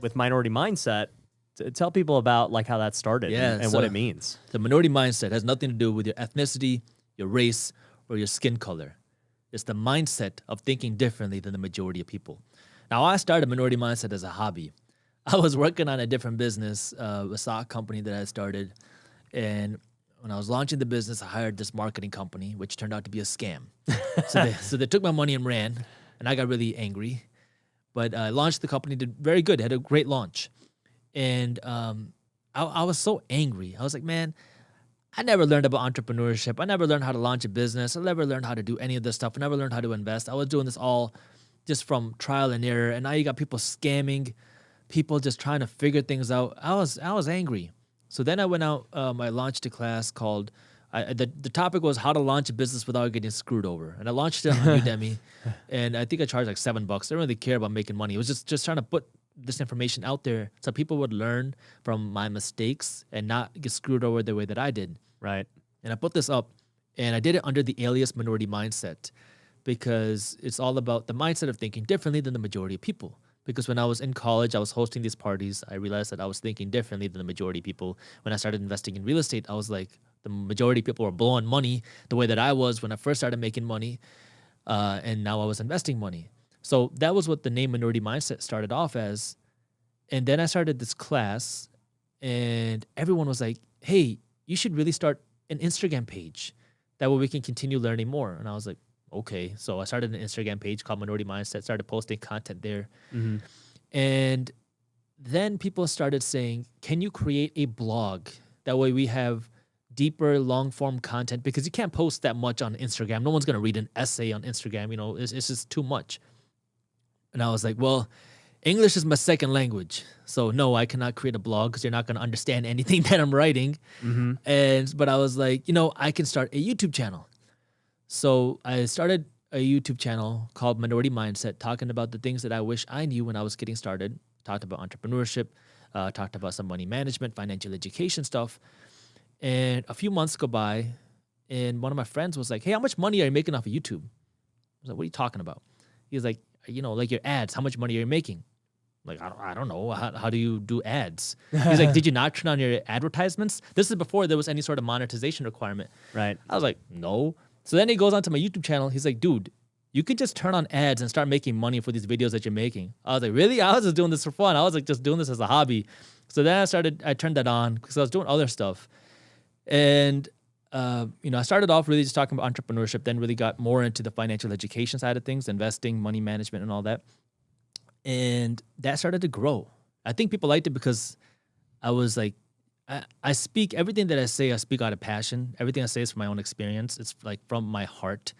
with minority mindset, tell people about like how that started and what it means. The minority mindset has nothing to do with your ethnicity, your race, or your skin color. It's the mindset of thinking differently than the majority of people. Now, I started minority mindset as a hobby. I was working on a different business, a stock company that I started. And when I was launching the business, I hired this marketing company, which turned out to be a scam. So they took my money and ran, and I got really angry. But I launched the company, did very good, had a great launch. And I was so angry. I was like, man, I never learned about entrepreneurship. I never learned how to launch a business. I never learned how to do any of this stuff. I never learned how to invest. I was doing this all just from trial and error. And now you got people scamming, people just trying to figure things out. I was angry. So then I went out, I launched a class called, the topic was how to launch a business without getting screwed over. And I launched it on Udemy. And I think I charged like $7. I didn't really care about making money. It was just trying to put this information out there so people would learn from my mistakes and not get screwed over the way that I did. Right. And I put this up, and I did it under the alias minority mindset because it's all about the mindset of thinking differently than the majority of people. Because when I was in college, I was hosting these parties. I realized that I was thinking differently than the majority of people. When I started investing in real estate, I was like, the majority of people were blowing money the way that I was when I first started making money. And now I was investing money. So that was what the name minority mindset started off as. And then I started this class, and everyone was like, hey, you should really start an Instagram page. That way we can continue learning more. And I was like, okay. So I started an Instagram page called Minority Mindset, started posting content there. Mm-hmm. And then people started saying, can you create a blog? That way we have deeper, long-form content, because you can't post that much on Instagram. No one's going to read an essay on Instagram. You know, it's just too much. And I was like, well, English is my second language. So no, I cannot create a blog because you're not going to understand anything that I'm writing. Mm-hmm. But I was like, I can start a YouTube channel. So I started a YouTube channel called Minority Mindset, talking about the things that I wish I knew when I was getting started. Talked about entrepreneurship, talked about some money management, financial education stuff. And a few months go by, and one of my friends was like, hey, how much money are you making off of YouTube? I was like, what are you talking about? He was like, like your ads, how much money are you making? I'm like, I don't know. How do you do ads? He's like, did you not turn on your advertisements? This is before there was any sort of monetization requirement. Right. I was like, no. So then he goes onto my YouTube channel. He's like, dude, you could just turn on ads and start making money for these videos that you're making. I was like, really? I was just doing this for fun. I was like just doing this as a hobby. So then I turned that on because I was doing other stuff. And, I started off really just talking about entrepreneurship, then really got more into the financial education side of things, investing, money management, and all that. And that started to grow. I think people liked it because I was like, I speak everything that I say, I speak out of passion. Everything I say is from my own experience. It's like from my heart.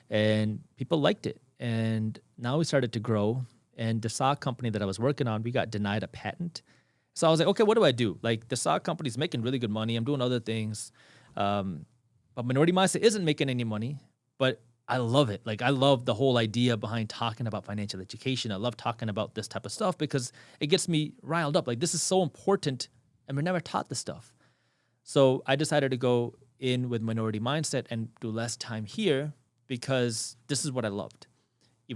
And people liked it. And now we started to grow. And the stock company that I was working on, we got denied a patent. So I was like, okay, what do I do? Like, the stock company's making really good money. I'm doing other things. But Minority Mindset isn't making any money, but I love it. Like, I love the whole idea behind talking about financial education. I love talking about this type of stuff because it gets me riled up. Like, this is so important, and we're never taught this stuff. So I decided to go in with Minority Mindset and do less time here because this is what I loved.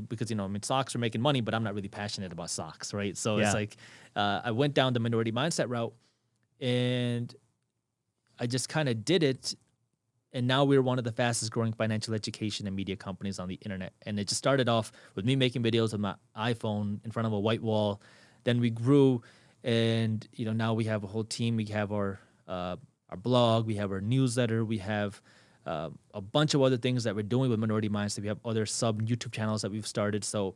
Because, stocks are making money, but I'm not really passionate about stocks, right? So It's like I went down the Minority Mindset route, and I just kind of did it. And now we're one of the fastest growing financial education and media companies on the internet. And it just started off with me making videos on my iPhone in front of a white wall. Then we grew, and now we have a whole team. We have our blog, we have our newsletter, we have a bunch of other things that we're doing with Minority Mindset. We have other sub YouTube channels that we've started. So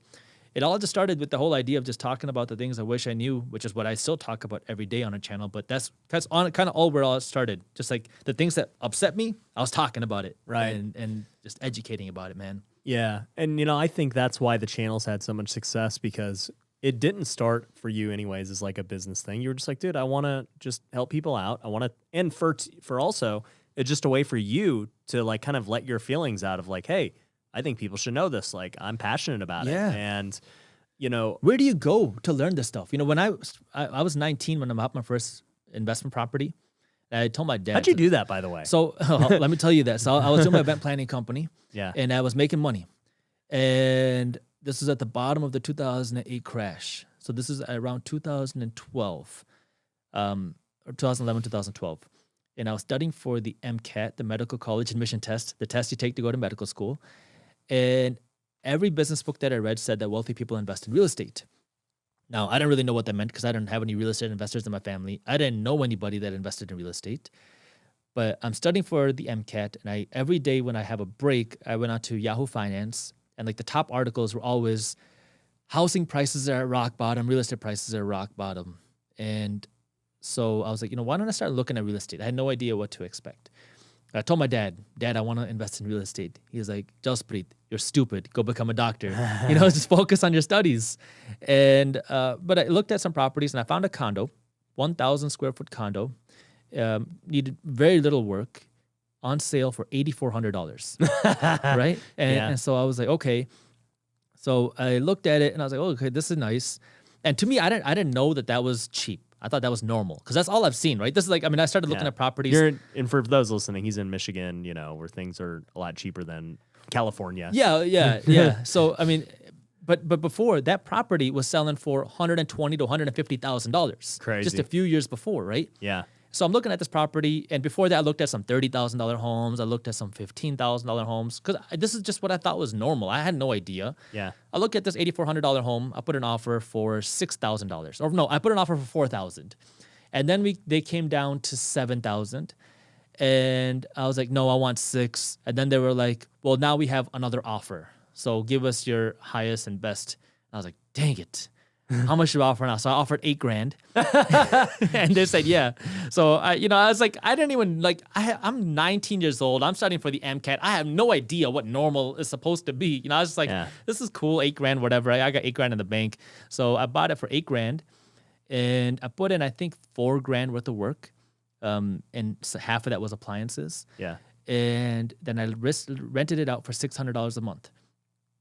it all just started with the whole idea of just talking about the things I wish I knew, which is what I still talk about every day on a channel. But that's on kind of all where all started. Just like the things that upset me, I was talking about it, right, and just educating about it, man. Yeah, and I think that's why the channel's had so much success, because it didn't start for you anyways as like a business thing. You were just like, dude, I want to just help people out. I want to, and for also, it's just a way for you to like kind of let your feelings out of like, hey, I think people should know this. Like, I'm passionate about it. And, where do you go to learn this stuff? When I was 19 when I bought my first investment property, I told my dad. How'd you do that, by the way? So let me tell you that. So I was doing my event planning company. Yeah. And I was making money. And this was at the bottom of the 2008 crash. So this is around 2012, or 2011, 2012. And I was studying for the MCAT, the medical college admission test, the test you take to go to medical school. And every business book that I read said that wealthy people invest in real estate. Now, I didn't really know what that meant because I didn't have any real estate investors in my family. I didn't know anybody that invested in real estate. But I'm studying for the MCAT, and every day when I have a break, I went on to Yahoo Finance, and like the top articles were always housing prices are at rock bottom, real estate prices are at rock bottom. And so I was like, why don't I start looking at real estate? I had no idea what to expect. I told my dad, I want to invest in real estate. He was like, Jasprit, you're stupid. Go become a doctor. Just focus on your studies. And but I looked at some properties and I found a condo, 1,000 square foot condo, needed very little work, on sale for $8,400, right? And so I was like, okay. So I looked at it and I was like, oh, okay, this is nice. And to me, I didn't know that was cheap. I thought that was normal because that's all I've seen, right? This is like, I started looking at properties. And for those listening, he's in Michigan, where things are a lot cheaper than California. Yeah. So, but before that property was selling for $120,000 to $150,000. Crazy. Just a few years before, right? Yeah. So I'm looking at this property, and before that, I looked at some $30,000 homes. I looked at some $15,000 homes because this is just what I thought was normal. I had no idea. Yeah. I looked at this $8,400 home. I put an offer for $6,000, or no, I put an offer for $4,000, and then they came down to $7,000, and I was like, no, I want $6,000, and then they were like, well, now we have another offer, so give us your highest and best. And I was like, dang it. How much do you offer now? So I offered $8,000 and they said, yeah. So I was like, I didn't even I'm 19 years old. I'm studying for the MCAT. I have no idea what normal is supposed to be. I was just like, This is cool. $8,000, whatever. I got $8,000 in the bank. So I bought it for $8,000 and I put in, I think, $4,000 worth of work. And so half of that was appliances. Yeah. And then I rented it out for $600 a month.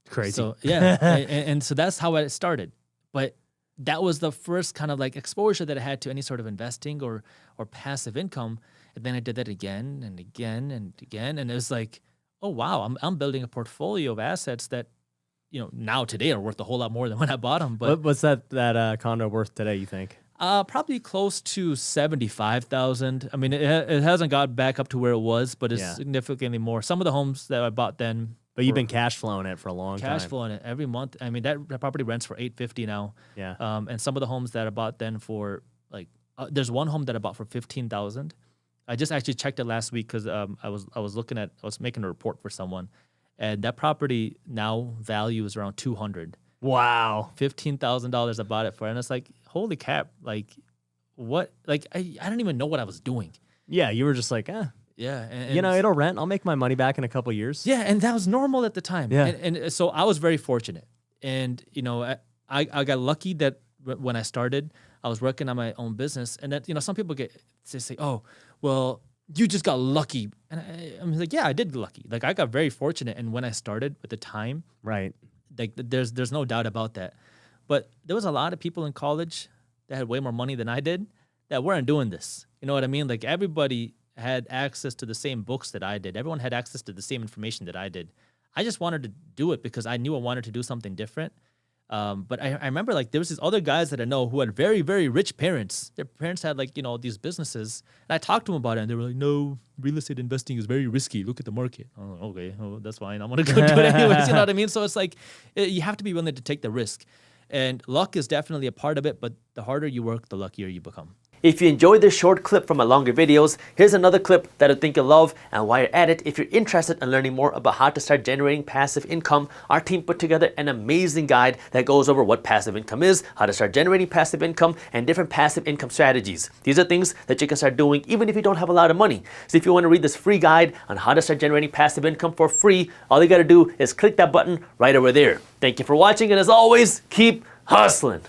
Crazy. So yeah. and so that's how I started. But that was the first kind of like exposure that I had to any sort of investing or passive income. And then I did that again and again and again. And it was like, oh, wow, I'm building a portfolio of assets that, now today are worth a whole lot more than when I bought them. But what's that condo worth today, you think? Probably close to $75,000. It hasn't got back up to where it was, but it's significantly more. Some of the homes that I bought then. But you've been cash flowing it for a long time. Cash flowing it every month. That property rents for $850 now. Yeah. And some of the homes that I bought then for there's one home that I bought for $15,000. I just actually checked it last week because I was making a report for someone, and that property now value is around $200,000. Wow. $15,000 I bought it for, and it's like, holy crap! What? I didn't even know what I was doing. Yeah, you were just like, Yeah, and it'll rent. I'll make my money back in a couple of years. Yeah, and that was normal at the time. Yeah. And so I was very fortunate. And, I got lucky that when I started, I was working on my own business. And that, some people say, oh, well, you just got lucky. And I'm like, yeah, I did get lucky. I got very fortunate. And when I started at the time, right, there's no doubt about that. But there was a lot of people in college that had way more money than I did that weren't doing this. You know what I mean? Everybody had access to the same books that I did. Everyone had access to the same information that I did. I just wanted to do it because I knew I wanted to do something different. But I remember there was these other guys that I know who had very, very rich parents. Their parents had these businesses. And I talked to them about it and they were like, no, real estate investing is very risky. Look at the market. Oh, okay, that's fine. I'm going to go do it anyways. You know what I mean? So it's you have to be willing to take the risk. And luck is definitely a part of it, but the harder you work, the luckier you become. If you enjoyed this short clip from my longer videos, here's another clip that I think you'll love. And while you're at it, if you're interested in learning more about how to start generating passive income, our team put together an amazing guide that goes over what passive income is, how to start generating passive income, and different passive income strategies. These are things that you can start doing even if you don't have a lot of money. So if you want to read this free guide on how to start generating passive income for free, all you got to do is click that button right over there. Thank you for watching, and as always, keep hustling.